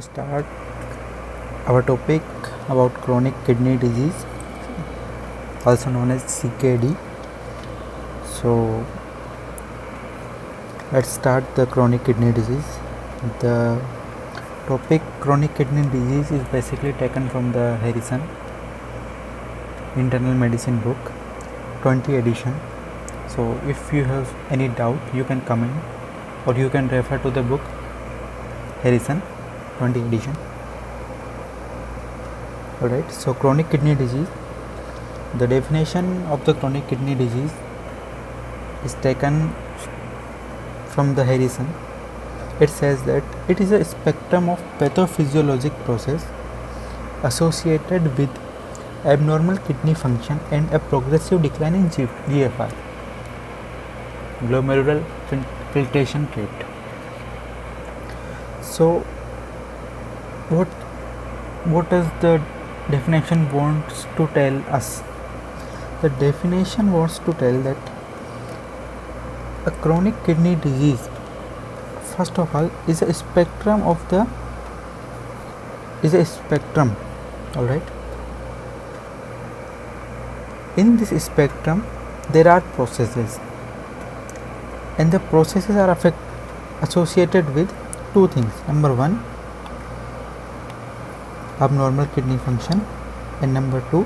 start our topic about chronic kidney disease, also known as CKD. So let's start the chronic kidney disease. The topic chronic kidney disease is basically taken from the Harrison Internal Medicine book 20 edition. So if you have any doubt, you can comment or you can refer to the book Harrison 20 edition. Alright, so chronic kidney disease, the definition of the chronic kidney disease is taken from the Harrison. It says that it is a spectrum of pathophysiologic process associated with abnormal kidney function and a progressive decline in GFR, glomerular filtration rate. So what does the definition wants to tell us? The definition wants to tell that a chronic kidney disease, first of all, is a spectrum. All right. In this spectrum, there are processes, and the processes are associated with two things. Number one, abnormal kidney function, and number two,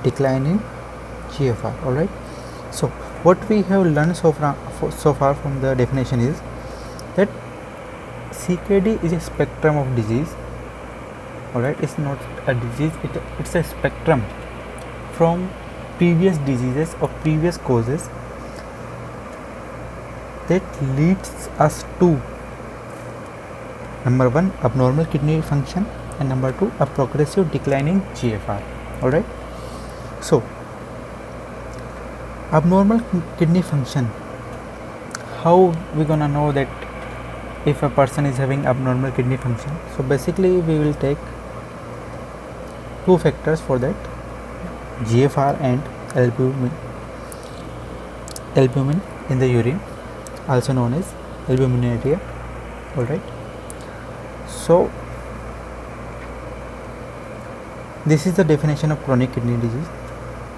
decline in GFR. All right. So what we have learned so far from the definition is that CKD is a spectrum of disease. All right, it's not a disease, it's a spectrum from previous diseases or previous causes that leads us to number one, abnormal kidney function, and number two, a progressive decline in GFR. All right. So abnormal kidney function, how we gonna know that if a person is having abnormal kidney function? So basically we will take two factors for that, GFR and albumin in the urine, also known as albuminuria. All right. So this is the definition of chronic kidney disease.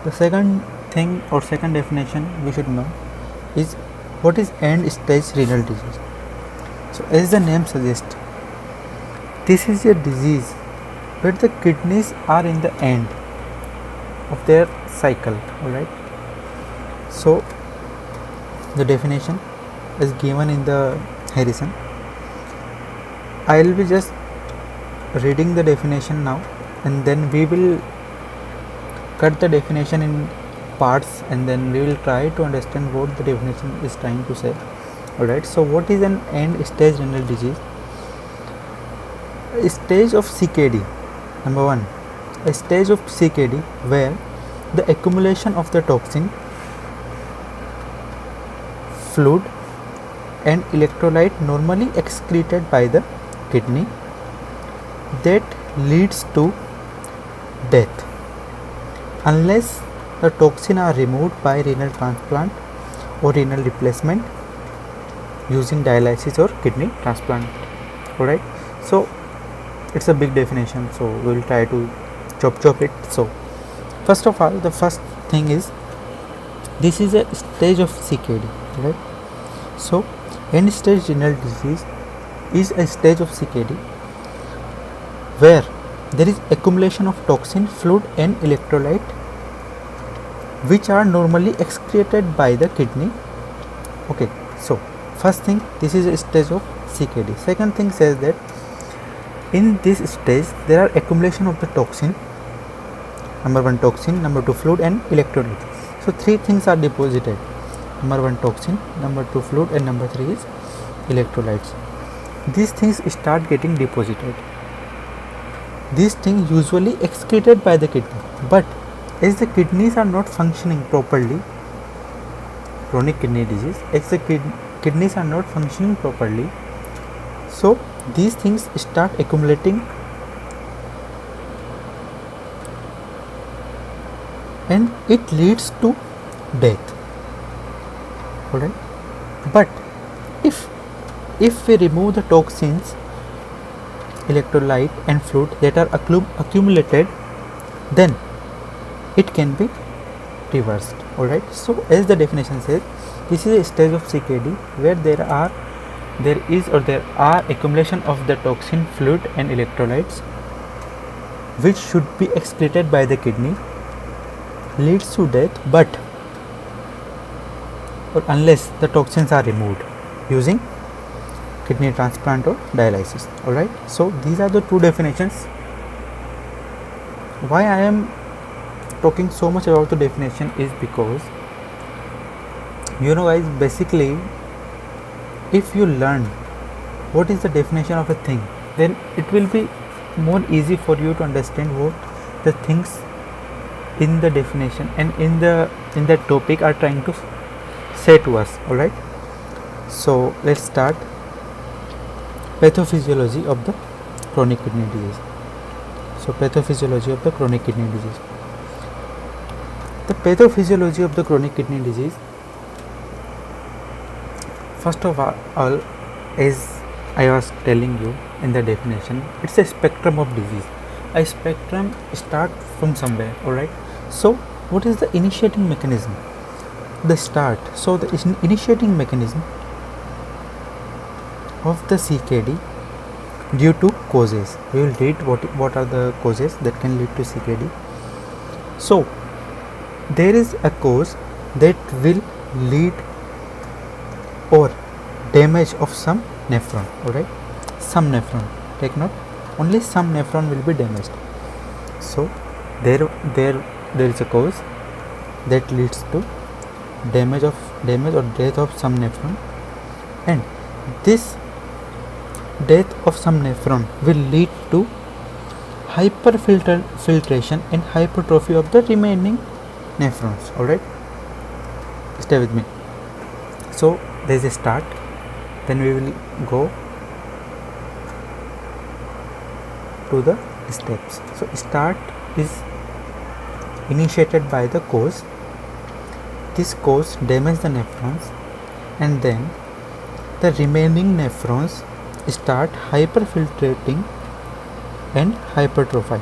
The second thing or second definition we should know is what is end stage renal disease. So as the name suggests, this is a disease where the kidneys are in the end of their cycle. All right. So the definition is given in the Harrison. I will be just reading the definition now, and then we will cut the definition in parts, and then we will try to understand what the definition is trying to say. Alright, so what is an end stage renal disease? A stage of CKD. Number one, a stage of CKD where the accumulation of the toxin, fluid and electrolyte normally excreted by the kidney that leads to death unless the toxin are removed by renal transplant or renal replacement using dialysis or kidney transplant. Alright, so it's a big definition, so we will try to chop it. So first of all, the first thing is this is a stage of CKD. Right. So end stage renal disease is a stage of CKD where there is accumulation of toxin, fluid and electrolyte which are normally excreted by the kidney. Okay, so first thing, this is a stage of CKD. Second thing says that in this stage there are accumulation of the toxin. Number one, toxin. Number two, fluid and electrolyte. So three things are deposited. Number one, toxin. Number two, fluid, and number three is electrolytes. These things start getting deposited. These things usually excreted by the kidney, but as the kidneys are not functioning properly, chronic kidney disease, as the kidneys are not functioning properly, so these things start accumulating and it leads to death. Alright, but if we remove the toxins electrolyte and fluid that are accumulated, then it can be reversed. Alright, so as the definition says, this is a stage of CKD where there are accumulation of the toxin, fluid and electrolytes which should be excreted by the kidney, leads to death, but or unless the toxins are removed using kidney transplant or dialysis. Alright, so these are the two definitions. Why I am talking so much about the definition is because, you know guys, basically if you learn what is the definition of a thing, then it will be more easy for you to understand what the things in the definition and in the topic are trying to say to us. Alright, so let's start. Pathophysiology of the chronic kidney disease. So pathophysiology of the chronic kidney disease. The pathophysiology of the chronic kidney disease, first of all, as I was telling you in the definition, it's a spectrum of disease. A spectrum starts from somewhere. Alright, so what is the initiating mechanism? The start. So the initiating mechanism of the CKD due to causes. We will read what are the causes that can lead to CKD. So there is a cause that will lead or damage of some nephron. Alright, some nephron, take note, only some nephron will be damaged. So there is a cause that leads to damage or death of some nephron, and this death of some nephron will lead to hyperfiltration and hypertrophy of the remaining nephrons. Alright, stay with me. So there is a start, then we will go to the steps. So start is initiated by the cause. This cause damages the nephrons, and then the remaining nephrons start hyperfiltrating and hypertrophied.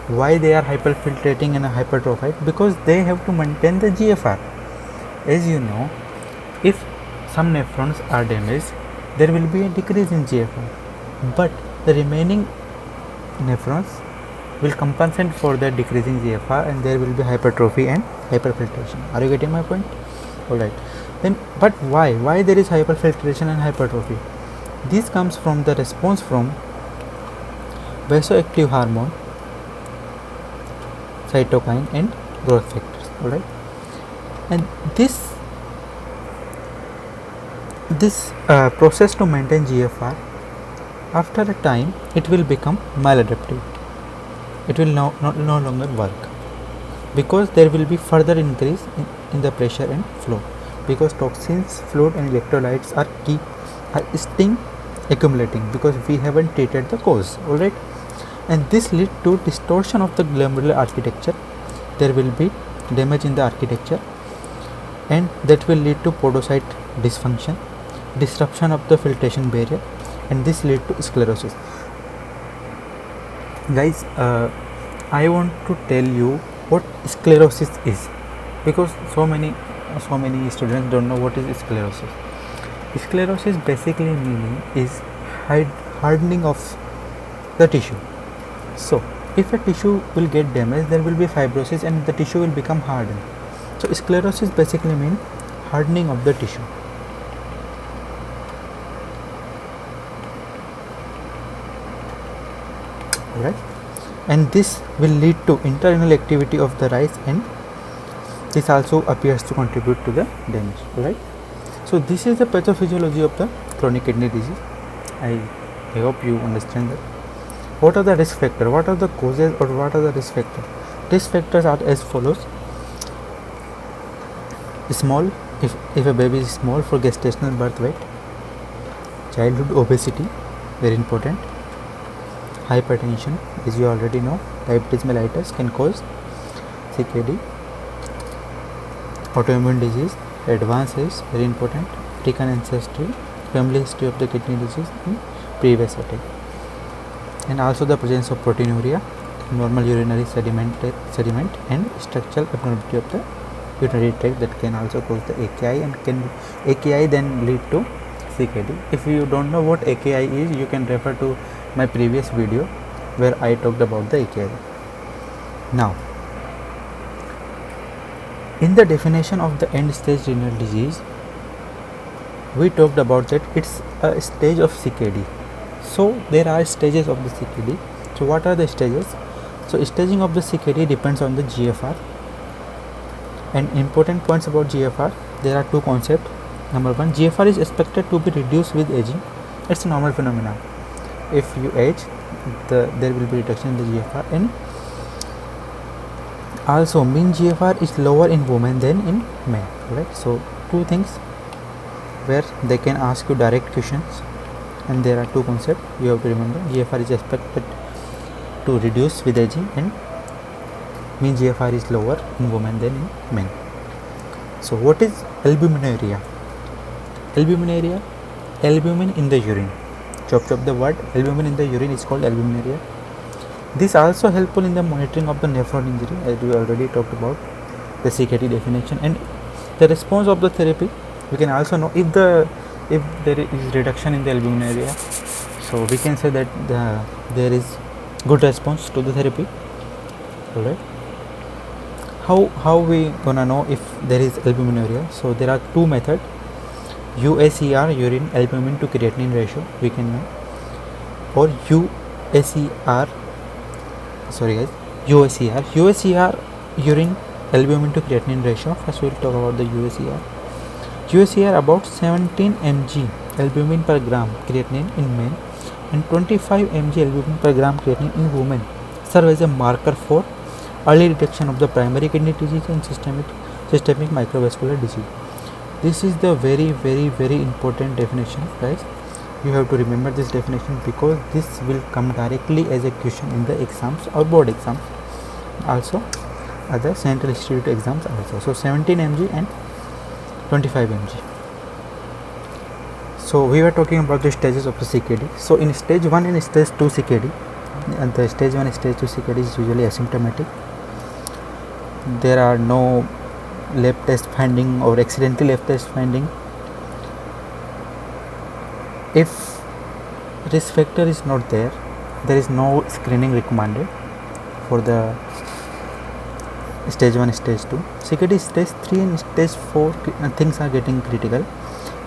Why they are hyperfiltrating and hypertrophied? Because they have to maintain the GFR. As you know, if some nephrons are damaged, there will be a decrease in GFR, but the remaining nephrons will compensate for the decreasing GFR, and there will be hypertrophy and hyperfiltration. Are you getting my point? Alright, then but why there is hyperfiltration and hypertrophy? This comes from the response from vasoactive hormone, cytokine and growth factors. Alright, and this process to maintain GFR, after a time it will become maladaptive. It will no longer work, because there will be further increase in the pressure and flow, because toxins, fluid and electrolytes are still accumulating because we haven't treated the cause. Alright, and this lead to distortion of the glomerular architecture. There will be damage in the architecture, and that will lead to podocyte dysfunction, disruption of the filtration barrier, and this lead to sclerosis. Guys, I want to tell you what sclerosis is, because so many students don't know what is sclerosis. Sclerosis basically meaning is hardening of the tissue. So if a tissue will get damaged, there will be fibrosis and the tissue will become hardened. So sclerosis basically means hardening of the tissue. Right, and this will lead to internal activity of the rice, and this also appears to contribute to the damage. Right, so this is the pathophysiology of the chronic kidney disease. I hope you understand that. What are the risk factors? What are the causes, or what are the risk factors? Risk factors are as follows. Small, if a baby is small, for gestational birth weight. Childhood obesity, very important. Hypertension, as you already know, diabetes mellitus can cause CKD. Autoimmune disease, advanced age, very important. African ancestry, family history of the kidney disease, and previous attack. and also the presence of proteinuria, normal urinary sediment and structural abnormality of the urinary tract that can also cause the AKI, and AKI then lead to CKD. If you don't know what AKI is, you can refer to my previous video where I talked about the AKI. Now, in the definition of the end stage renal disease, we talked about that it's a stage of CKD. So there are stages of the CKD. So what are the stages? So staging of the CKD depends on the GFR. And important points about GFR, there are two concepts. Number one, GFR is expected to be reduced with aging. It's a normal phenomenon. If you age, there will be reduction in the GFR. And also mean GFR is lower in women than in men, right? So two things where they can ask you direct questions, and there are two concepts you have to remember. GFR is expected to reduce with aging, and mean GFR is lower in women than in men. So what is albuminuria? Albuminuria, albumin in the urine. Chop the word albumin in the urine is called albuminuria. This also helpful in the monitoring of the nephron injury, as we already talked about the CKD definition, and the response of the therapy. We can also know if there is reduction in the albuminuria, so we can say that there is good response to the therapy. Alright. How we gonna know if there is albuminuria? So there are two methods. UACR, urine albumin to creatinine ratio, we can know, or UACR urine albumin to creatinine ratio. First we will talk about the UACR. UACR about 17 mg albumin per gram creatinine in men and 25 mg albumin per gram creatinine in women serve as a marker for early detection of the primary kidney disease and systemic microvascular disease. This is the very important definition, guys. You have to remember this definition because this will come directly as a question in the exams or board exams, also other central institute exams also. So 17 mg and 25 mg. So we were talking about the stages of the CKD. So in stage 1 and stage 2 CKD, and the stage 1 and stage 2 CKD is usually asymptomatic. There are no lab test finding or accidental lab test finding. If risk factor is not there, there is no screening recommended for the stage 1, stage 2. CKD stage 3 and stage 4 things are getting critical.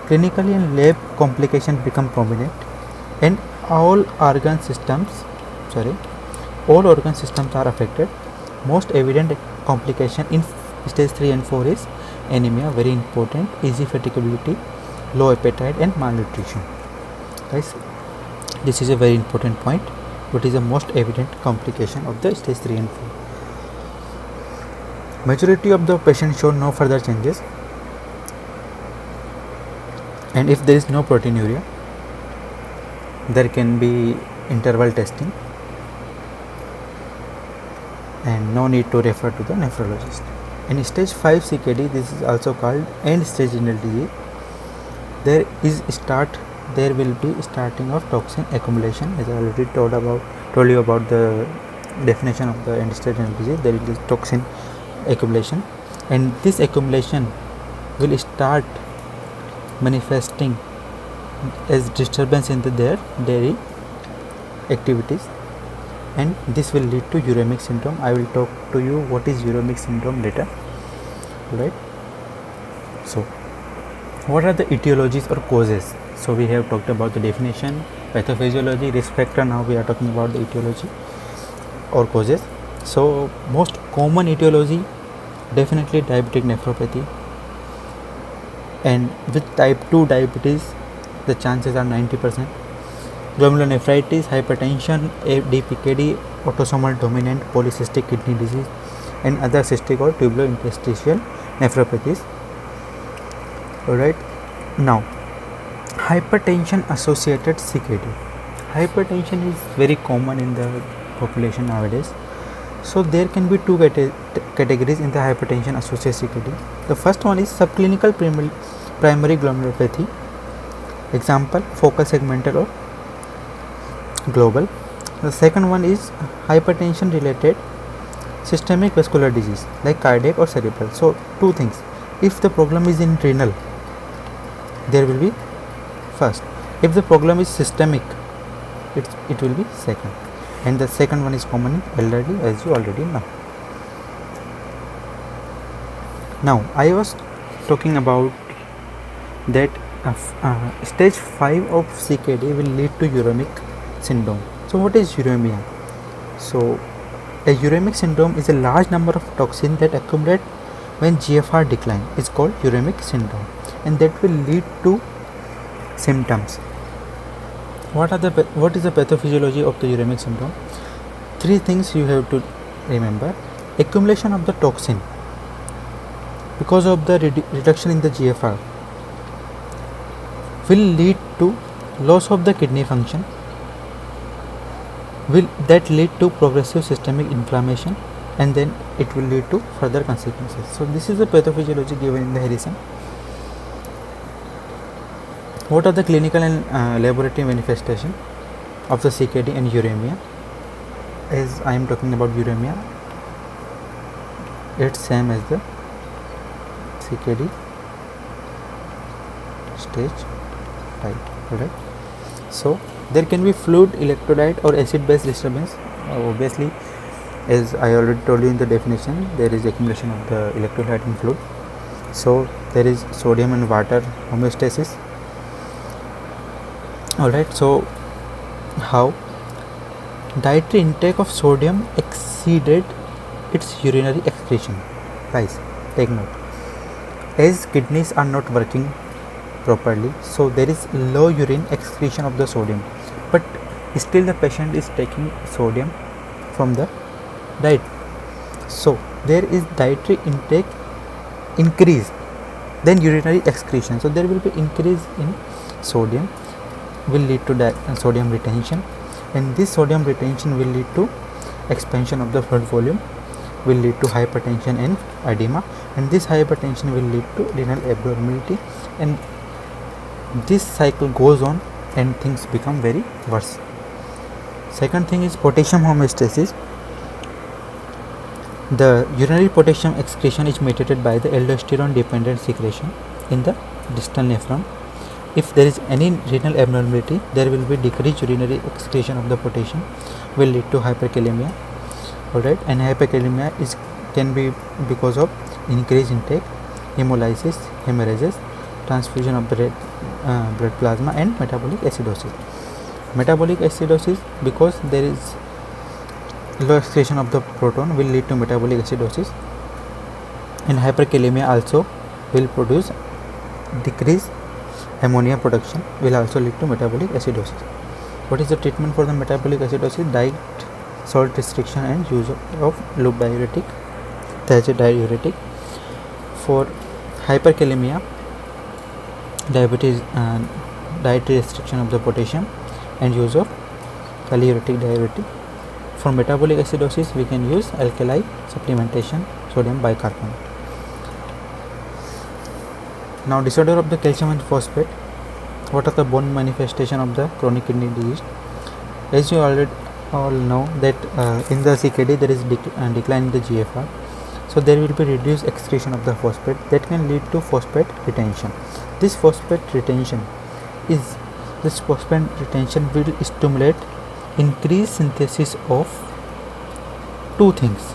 Clinically and lab complications become prominent, and all organ systems are affected. Most evident complication in stage 3 and 4 is anemia, very important, easy fatigability, low appetite and malnutrition. Guys, this is a very important point. What is the most evident complication of the stage 3 and 4? Majority of the patients show no further changes, and if there is no proteinuria, there can be interval testing and no need to refer to the nephrologist. In stage 5 CKD, this is also called end stage renal disease. There will be starting of toxin accumulation, as I already told you about the definition of the end stage renal disease. There is toxin accumulation, and this accumulation will start manifesting as disturbance in their daily activities, and this will lead to uremic syndrome. I will talk to you what is uremic syndrome later, right? So what are the etiologies or causes? So we have talked about the definition, pathophysiology, risk factor. Now we are talking about the etiology or causes. So most common etiology, definitely diabetic nephropathy, and with type 2 diabetes the chances are 90%. Glomerulonephritis, hypertension, ADPKD, autosomal dominant polycystic kidney disease, and other cystic or tubulointerstitial nephropathies. Alright, now hypertension associated CKD. Hypertension is very common in the population nowadays. So there can be two categories in the hypertension associated CKD. The first one is subclinical primary glomerulopathy. Example, focal segmental or global. The second one is hypertension related systemic vascular disease like cardiac or cerebral. So two things. If the problem is in renal, there will be first. If the problem is systemic, it will be second. And the second one is common in elderly, as you already know. Now I was talking about that stage 5 of CKD will lead to uremic syndrome. So what is uremia? So a uremic syndrome is a large number of toxins that accumulate when GFR decline. Is called uremic syndrome, and that will lead to symptoms. What is the pathophysiology of the uremic syndrome? Three things you have to remember. Accumulation of the toxin because of the reduction in the GFR will lead to loss of the kidney function, will that lead to progressive systemic inflammation, and then it will lead to further consequences. So this is the pathophysiology given in the Harrison. What are the clinical and laboratory manifestation of the CKD and uremia? As I am talking about uremia, it's same as the CKD stage type, right? So there can be fluid, electrolyte or acid base disturbance. Obviously, as I already told you in the definition, there is accumulation of the electrolyte in fluid. So there is sodium and water homeostasis. Alright, so how? Dietary intake of sodium exceeded its urinary excretion. Guys, take note. As kidneys are not working properly, so there is low urine excretion of the sodium, but still the patient is taking sodium from the diet. So there is dietary intake increase, then urinary excretion. So there will be increase in sodium, will lead to sodium retention, and this sodium retention will lead to expansion of the blood volume, will lead to hypertension and edema, and this hypertension will lead to renal abnormality, and this cycle goes on and things become very worse. Second thing is potassium homeostasis. The urinary potassium excretion is mediated by the aldosterone dependent secretion in the distal nephron. If there is any renal abnormality, there will be decreased urinary excretion of the potassium, will lead to hyperkalemia. Alright, and hyperkalemia can be because of increased intake, hemolysis, hemorrhages, transfusion of the red blood plasma, and metabolic acidosis. Metabolic acidosis, because there is low excretion of the proton, will lead to metabolic acidosis, and hyperkalemia also will produce decreased ammonia production, will also lead to metabolic acidosis. What is the treatment for the metabolic acidosis? Diet, salt restriction, and use of loop diuretic, thiazide diuretic. For hyperkalemia, diabetes and dietary restriction of the potassium and use of kaliuretic diuretic. For metabolic acidosis, we can use alkali supplementation, sodium bicarbonate. Now, disorder of the calcium and phosphate. What are the bone manifestation of the chronic kidney disease? As you already all know that in the CKD there is decline in the GFR, so there will be reduced excretion of the phosphate that can lead to phosphate retention. This phosphate retention will stimulate increased synthesis of two things,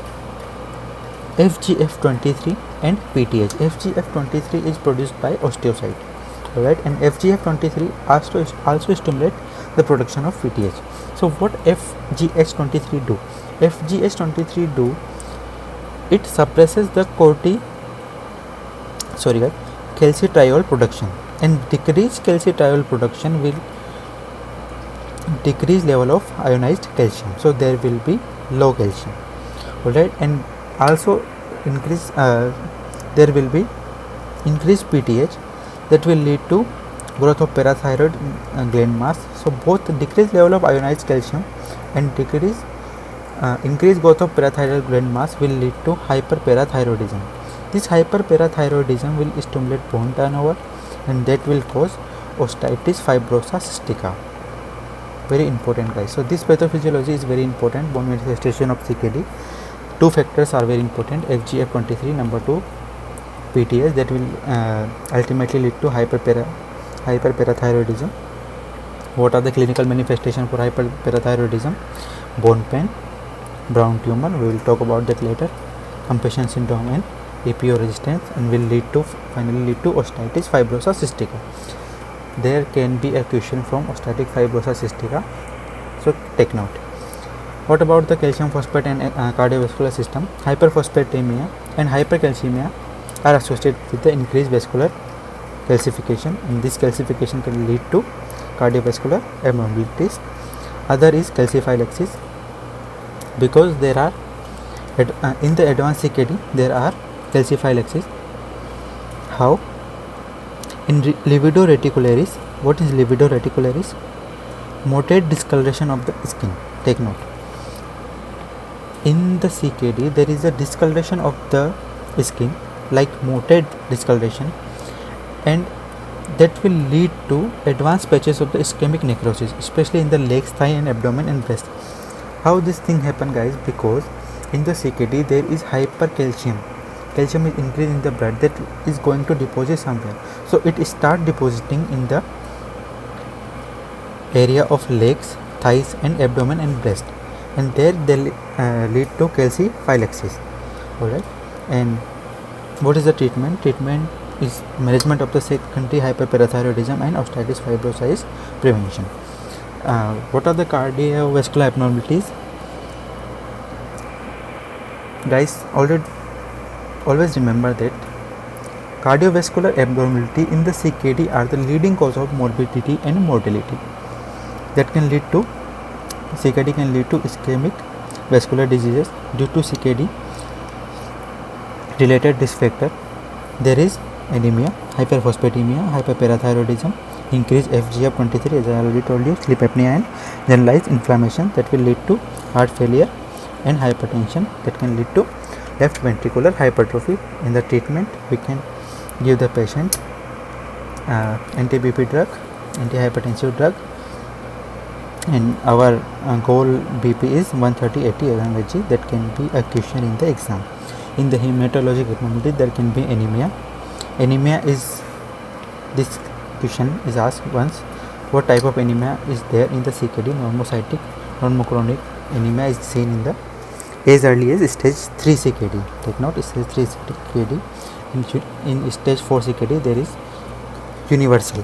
FGF23 and PTH. FGF23 is produced by osteocyte, right, and FGF23 also stimulate the production of PTH. So what FGH23 do? FGH23 do, it suppresses the calcitriol production, and decreased calcitriol production will decrease level of ionized calcium, so there will be low calcium, alright, and also there will be increased PTH that will lead to growth of parathyroid gland mass. So both decreased level of ionized calcium and increased growth of parathyroid gland mass will lead to hyperparathyroidism. This hyperparathyroidism will stimulate bone turnover, and that will cause osteitis fibrosa cystica. very important, guys. So this pathophysiology is very important. Bone manifestation of CKD, two factors are very important: FGF23, number 2 PTS, that will ultimately lead to hyperparathyroidism. What are the clinical manifestation for hyperparathyroidism? Bone pain, brown tumor, we will talk about that later, compassion syndrome and EPO resistance, and will finally lead to osteitis fibrosa cystica. There can be a question from osteotic fibrosa cystica, so take note. What about the calcium phosphate and cardiovascular system? Hyperphosphatemia and hypercalcemia are associated with the increased vascular calcification, and this calcification can lead to cardiovascular abnormalities. Other is calciphylaxis, because there are in the advanced CKD there are calciphylaxis. How? In livedo reticularis. What is livedo reticularis? Moderate discoloration of the skin. Take note. In the CKD there is a discoloration of the skin, like moderate discoloration, and that will lead to advanced patches of the ischemic necrosis, especially in the legs, thigh and abdomen and breast. How this thing happen, guys? Because in the CKD there is hypercalcium. Calcium is increased in the blood, that is going to deposit somewhere, so it start depositing in the area of legs, thighs and abdomen and breast, and there they lead to calciphylaxis. Alright, and what is the treatment? Treatment is management of the secondary hyperparathyroidism and osteitis fibrosa is prevention. What are the cardiovascular abnormalities? Guys, always remember that cardiovascular abnormality in the CKD are the leading cause of morbidity and mortality. That can lead to CKD can lead to ischemic vascular diseases due to CKD related risk factor. There is anemia, hyperphosphatemia, hyperparathyroidism, increased FGF23, as I already told you, sleep apnea and generalized inflammation that will lead to heart failure, and hypertension that can lead to left ventricular hypertrophy. In the treatment, we can give the patient anti-BP drug, anti-hypertensive drug, and our goal BP is 130/80 mmHg. That can be a question in the exam. In the hematologic abnormality, there can be anemia. Anemia is, this question is asked once, what type of anemia is there in the CKD? Normocytic, normochronic anemia is seen in the as early as stage 3 CKD. Take note, stage 3 CKD. In stage 4 CKD there is universal.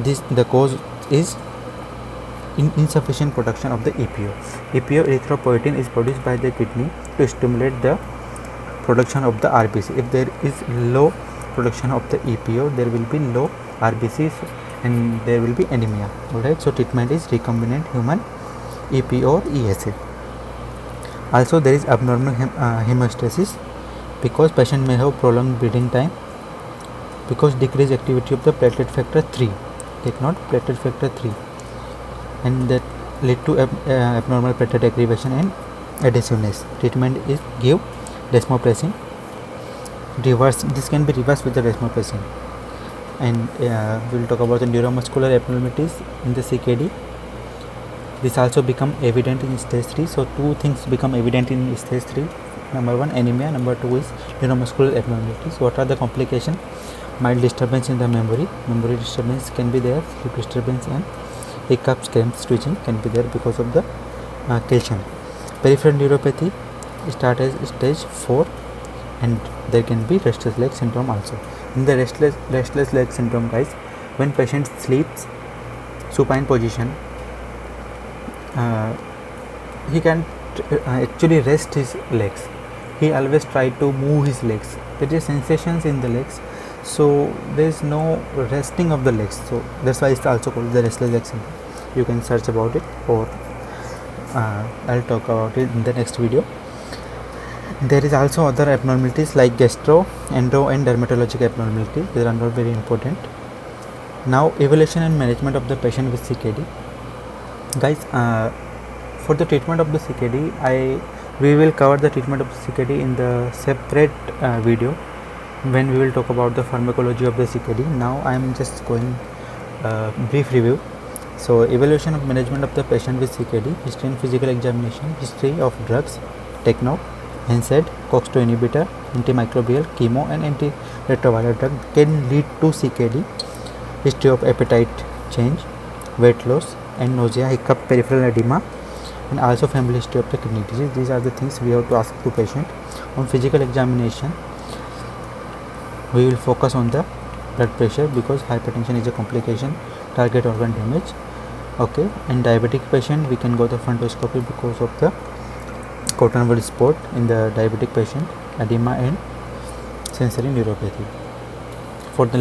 The cause is insufficient production of the EPO. EPO, erythropoietin, is produced by the kidney to stimulate the production of the RBC. If there is low production of the EPO, there will be low RBCs and there will be anemia. Alright, so treatment is recombinant human EPO or ESA. Also, there is abnormal hemostasis, because patient may have prolonged bleeding time, because decreased activity of the platelet factor 3. Take note, platelet factor 3, and that lead to abnormal platelet aggregation and adhesiveness. Treatment is give desmopressin. This can be reversed with the desmopressin. And we will talk about the neuromuscular abnormalities in the CKD. This also become evident in stage 3. So two things become evident in stage 3. Number 1, anemia. Number 2 is neuromuscular abnormalities. What are the complications? Mild disturbance in the memory. Memory disturbance can be there. Sleep disturbance and hiccups, cramps, twitching can be there because of the calcium. Peripheral neuropathy start as stage 4, and there can be restless leg syndrome also. In the restless leg syndrome, guys, when patient sleeps supine position, he can actually rest his legs. He always try to move his legs. There is sensations in the legs, so there is no resting of the legs. So that's why it's also called the restless leg syndrome. You can search about it, or I'll talk about it in the next video. There is also other abnormalities like gastro, endo and dermatologic abnormalities. They are not very important. Now, evaluation and management of the patient with CKD. Guys, for the treatment of the CKD, we will cover the treatment of the CKD in the separate video when we will talk about the pharmacology of the CKD. Now I am just going brief review. So evaluation of management of the patient with CKD, history and physical examination, history of drugs, TECNO, NSAID, COX-2 inhibitor, antimicrobial, chemo and antiretroviral drug can lead to CKD, history of appetite change, weight loss and nausea, hiccup, peripheral edema, and also family history of the kidney disease. These are the things we have to ask to patient. On physical examination, we will focus on the blood pressure because hypertension is a complication, target organ damage. Okay, and diabetic patient we can go the frontoscopy because of the cotton wool spot in the diabetic patient, edema and sensory neuropathy. For the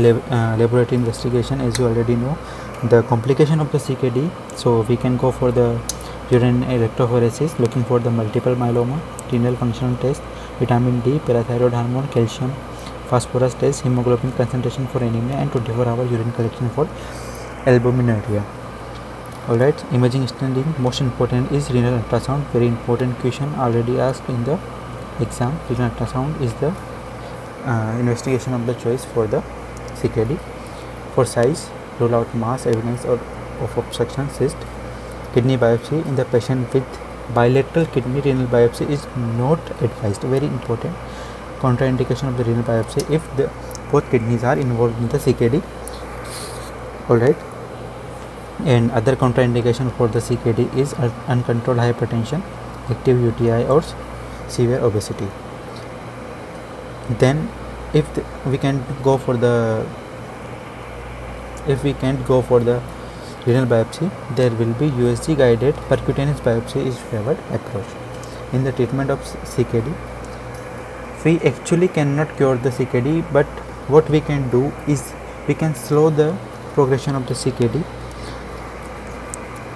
laboratory investigation, as you already know, the complication of the CKD, so we can go for the urine electrophoresis, looking for the multiple myeloma, renal function test, vitamin D, parathyroid hormone, calcium, phosphorus test, hemoglobin concentration for anemia, and 24-hour urine collection for albuminuria. Alright, imaging studying, most important is renal ultrasound. Very important question already asked in the exam. Renal ultrasound is the investigation of the choice for the CKD. For size, rule out mass, evidence of obstruction, cyst. Kidney biopsy in the patient with bilateral kidney renal biopsy is not advised. Very important. Contraindication of the renal biopsy if both kidneys are involved in the CKD. Alright. And other contraindication for the CKD is uncontrolled hypertension, active UTI or severe obesity. Then if we can't go for the renal biopsy, there will be USG guided percutaneous biopsy is favored approach. In the treatment of CKD, we actually cannot cure the CKD, but what we can do is we can slow the progression of the CKD.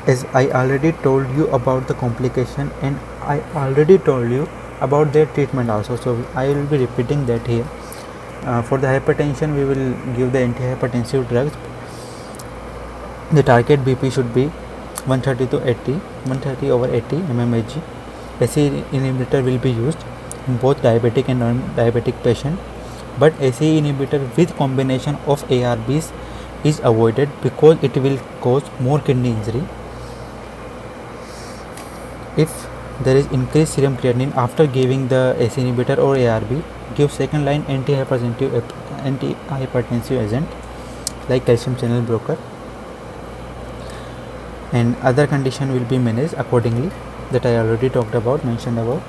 As I already told you about the complication and I already told you about their treatment also, so I will be repeating that here. For the hypertension, we will give the antihypertensive drugs. The target BP should be 130 to 80, 130 over 80 mmHg. ACE inhibitor will be used in both diabetic and non-diabetic patient, but ACE inhibitor with combination of ARBs is avoided because it will cause more kidney injury. If there is increased serum creatinine after giving the ACE inhibitor or ARB, give second line antihypertensive agent like calcium channel blocker, and other condition will be managed accordingly that I already mentioned above.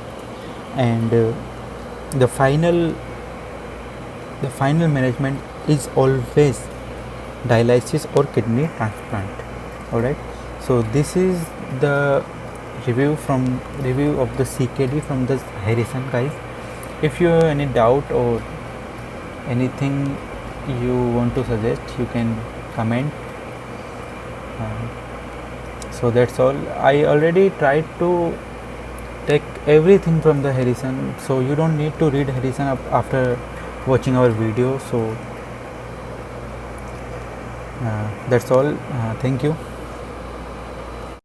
And the final management is always dialysis or kidney transplant. Alright, so this is the review of the CKD from the Harrison, guys. If you have any doubt or anything you want to suggest, you can comment. So that's all. I already tried to take everything from the Harrison, so you don't need to read Harrison after watching our video. So that's all. Thank you.